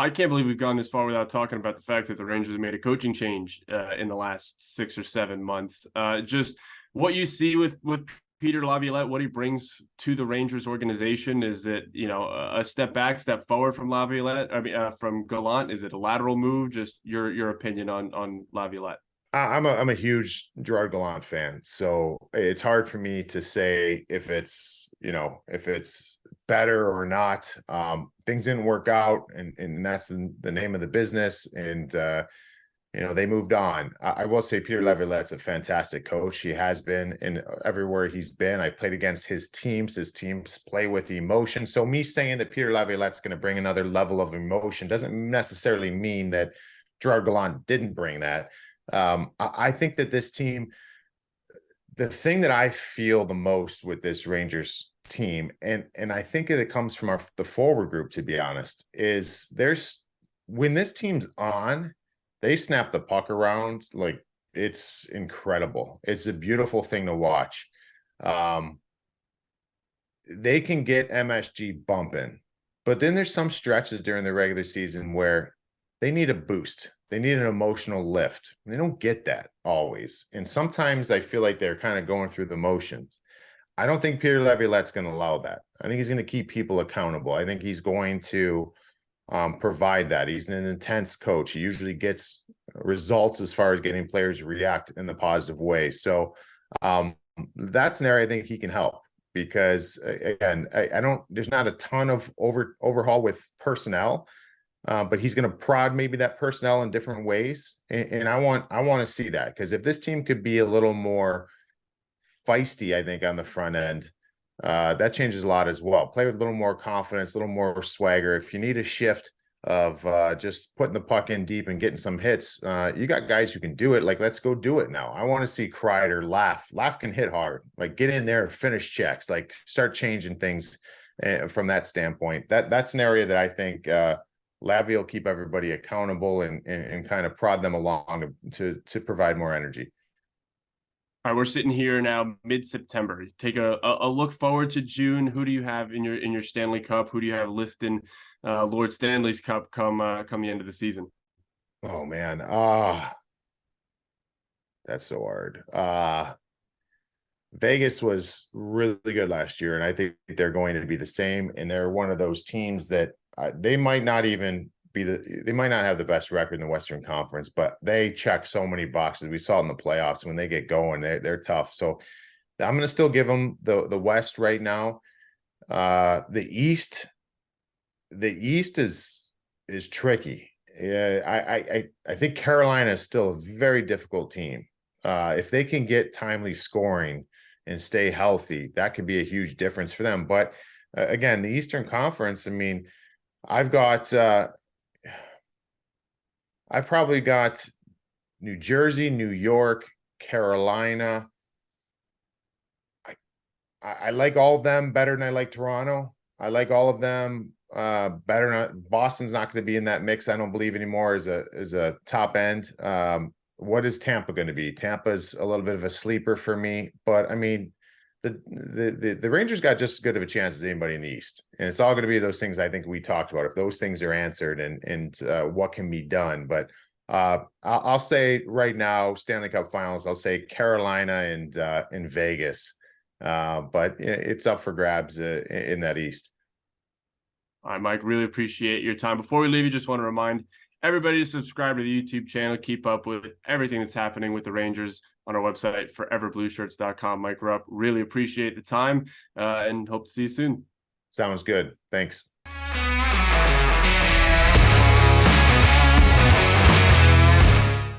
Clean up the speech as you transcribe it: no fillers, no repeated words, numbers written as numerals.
I can't believe we've gone this far without talking about the fact that the Rangers have made a coaching change in the last 6 or 7 months. Just what you see with Peter Laviolette, what he brings to the Rangers organization. Is it, a step back, step forward from Laviolette? I mean, from Gallant? Is it a lateral move? Just your opinion on Laviolette. I'm a huge Gerard Gallant fan, so it's hard for me to say if it's better or not. Things didn't work out, and that's the name of the business. And they moved on. I will say Peter Laviolette's a fantastic coach. He has been in everywhere he's been. I've played against his teams. His teams play with emotion. So me saying that Peter Laviolette's going to bring another level of emotion doesn't necessarily mean that Gerard Gallant didn't bring that. I think that this team, the thing that I feel the most with this Rangers team, and I think that it comes from the forward group, to be honest, is when this team's on, they snap the puck around like it's incredible. It's a beautiful thing to watch. They can get MSG bumping, but then there's some stretches during the regular season where they need a boost. They need an emotional lift. They don't get that always. And sometimes I feel like they're kind of going through the motions. I don't think Peter Laviolette's going to allow that. I think he's going to keep people accountable. I think he's going to provide that. He's an intense coach. He usually gets results as far as getting players to react in the positive way. So that's an area I think he can help, because again, there's not a ton of overhaul with personnel. But he's going to prod maybe that personnel in different ways. And I want to see that, because if this team could be a little more feisty, I think, on the front end, that changes a lot as well. Play with a little more confidence, a little more swagger. If you need a shift of just putting the puck in deep and getting some hits, you got guys who can do it. Like, let's go do it now. I want to see Kreider laugh. Laugh can hit hard. Like, get in there, finish checks, like start changing things from that standpoint. That's an area that I think Lavi will keep everybody accountable and kind of prod them along to provide more energy. All right, we're sitting here now mid-September. Take a look forward to June. Who do you have in your Stanley Cup? Who do you have listing Lord Stanley's Cup come the end of the season? Oh man, that's so hard. Vegas was really good last year, and I think they're going to be the same. And they're one of those teams that they might not have the best record in the Western Conference, but they check so many boxes. We saw it in the playoffs. When they get going, they're tough. So I'm going to still give them the West right now. The East is tricky. I think Carolina is still a very difficult team. If they can get timely scoring and stay healthy, that could be a huge difference for them. But again, the Eastern Conference, I mean, I've probably got New Jersey, New York, Carolina. I like all of them better than I like Toronto. I like all of them better. Boston's not going to be in that mix, I don't believe, anymore as a top end. What is Tampa going to be? Tampa's a little bit of a sleeper for me, but I mean, the Rangers got just as good of a chance as anybody in the East, and it's all going to be those things I think we talked about. If those things are answered and what can be done, but I'll say right now, Stanley Cup Finals, I'll say Carolina and Vegas, but it's up for grabs in that East. All right, Mike, really appreciate your time. Before we leave, you just want to remind everybody to subscribe to the YouTube channel, keep up with everything that's happening with the Rangers on our website, foreverblueshirts.com. Mike Rupp, really appreciate the time and hope to see you soon. Sounds good. Thanks.